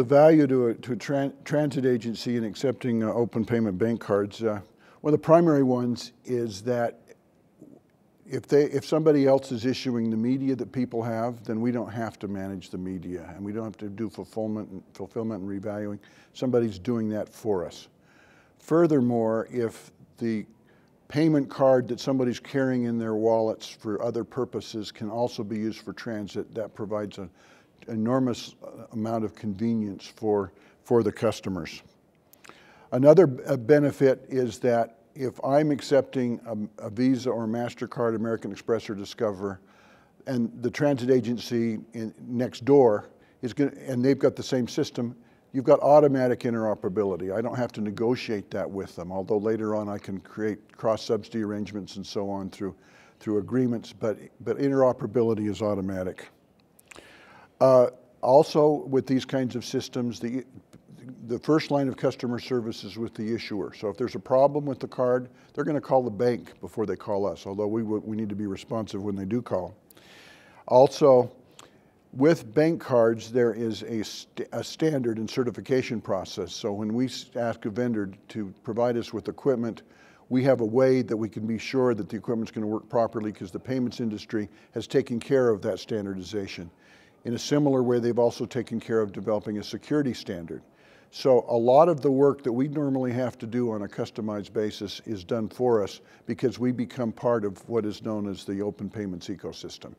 the value to a transit agency in accepting open payment bank cards, one of the primary ones is that if somebody else is issuing the media that people have, then we don't have to manage the media, and we don't have to do fulfillment and revaluing. Somebody's doing that for us. Furthermore, if the payment card that somebody's carrying in their wallets for other purposes can also be used for transit, that provides an enormous amount of convenience for the customers. Another benefit is that if I'm accepting a Visa or MasterCard, American Express, or Discover, and the transit agency next door is going, and they've got the same system, you've got automatic interoperability. I don't have to negotiate that with them, although later on I can create cross-subsidy arrangements and so on through agreements, but interoperability is automatic. Also, with these kinds of systems, the first line of customer service is with the issuer. So if there's a problem with the card, they're going to call the bank before they call us, although we need to be responsive when they do call. Also, with bank cards, there is a standard and certification process. So when we ask a vendor to provide us with equipment, we have a way that we can be sure that the equipment's going to work properly because the payments industry has taken care of that standardization. In a similar way, they've also taken care of developing a security standard. So a lot of the work that we normally have to do on a customized basis is done for us because we become part of what is known as the open payments ecosystem.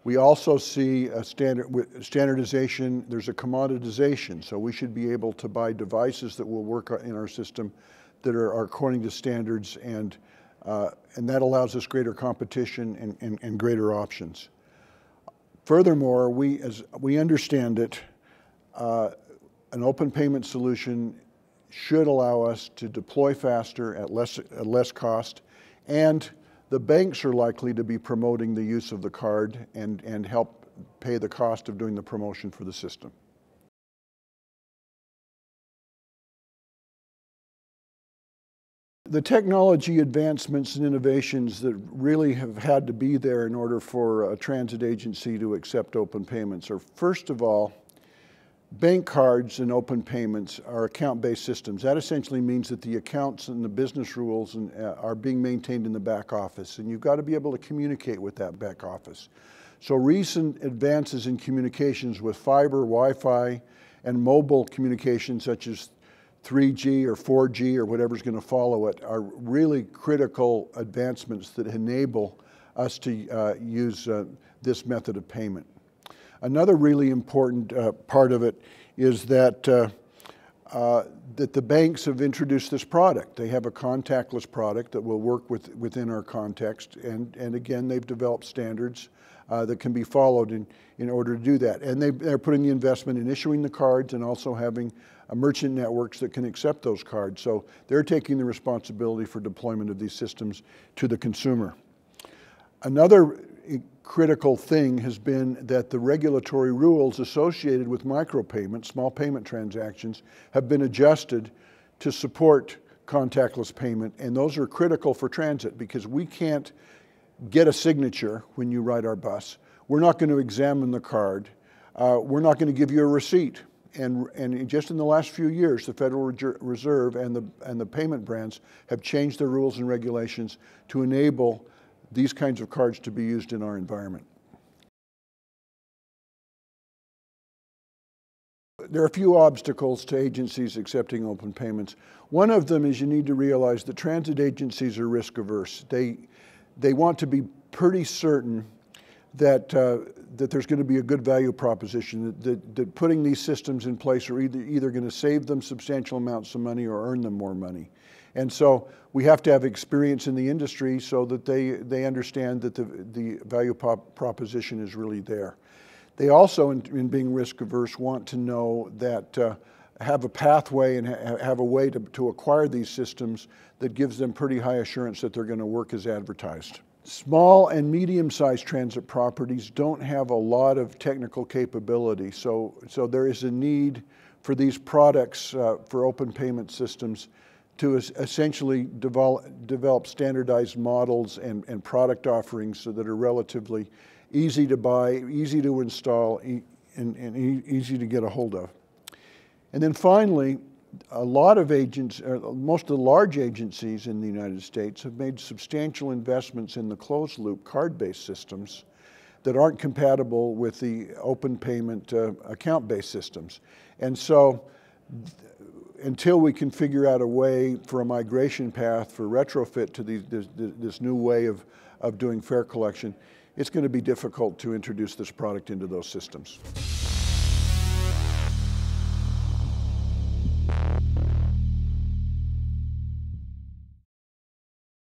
We also see a standardization, there's a commoditization, so we should be able to buy devices that will work in our system that are according to standards, and that allows us greater competition and greater options. Furthermore, as we understand it, an open payment solution should allow us to deploy faster at less cost, and the banks are likely to be promoting the use of the card and help pay the cost of doing the promotion for the system. The technology advancements and innovations that really have had to be there in order for a transit agency to accept open payments are, first of all, bank cards and open payments are account-based systems. That essentially means that the accounts and the business rules are being maintained in the back office, and you've got to be able to communicate with that back office. So recent advances in communications with fiber, Wi-Fi, and mobile communications such as 3G or 4G or whatever's going to follow it are really critical advancements that enable us to use this method of payment. Another really important part of it is that that the banks have introduced this product. They have a contactless product that will work within our context, and again, they've developed standards that can be followed in order to do that. And they're putting the investment in issuing the cards and also having merchant networks that can accept those cards. So they're taking the responsibility for deployment of these systems to the consumer. Another critical thing has been that the regulatory rules associated with micropayments, small payment transactions, have been adjusted to support contactless payment, and those are critical for transit because we can't get a signature when you ride our bus. We're not going to examine the card. We're not going to give you a receipt. And just in the last few years, the Federal Reserve and the payment brands have changed their rules and regulations to enable these kinds of cards to be used in our environment. There are a few obstacles to agencies accepting open payments. One of them is you need to realize that transit agencies are risk averse. They want to be pretty certain that there's going to be a good value proposition, that putting these systems in place are either going to save them substantial amounts of money or earn them more money. And so we have to have experience in the industry so that they understand that the value proposition is really there. They also, in being risk averse, want to know that have a pathway and have a way to acquire these systems that gives them pretty high assurance that they're going to work as advertised. Small and medium-sized transit properties don't have a lot of technical capability, so there is a need for these products, for open payment systems, to essentially develop standardized models and product offerings so that are relatively easy to buy, easy to install, and easy to get a hold of. And then finally, a lot of most of the large agencies in the United States have made substantial investments in the closed loop card-based systems that aren't compatible with the open payment account-based systems. And so until we can figure out a way for a migration path for retrofit to this new way of doing fare collection, it's going to be difficult to introduce this product into those systems.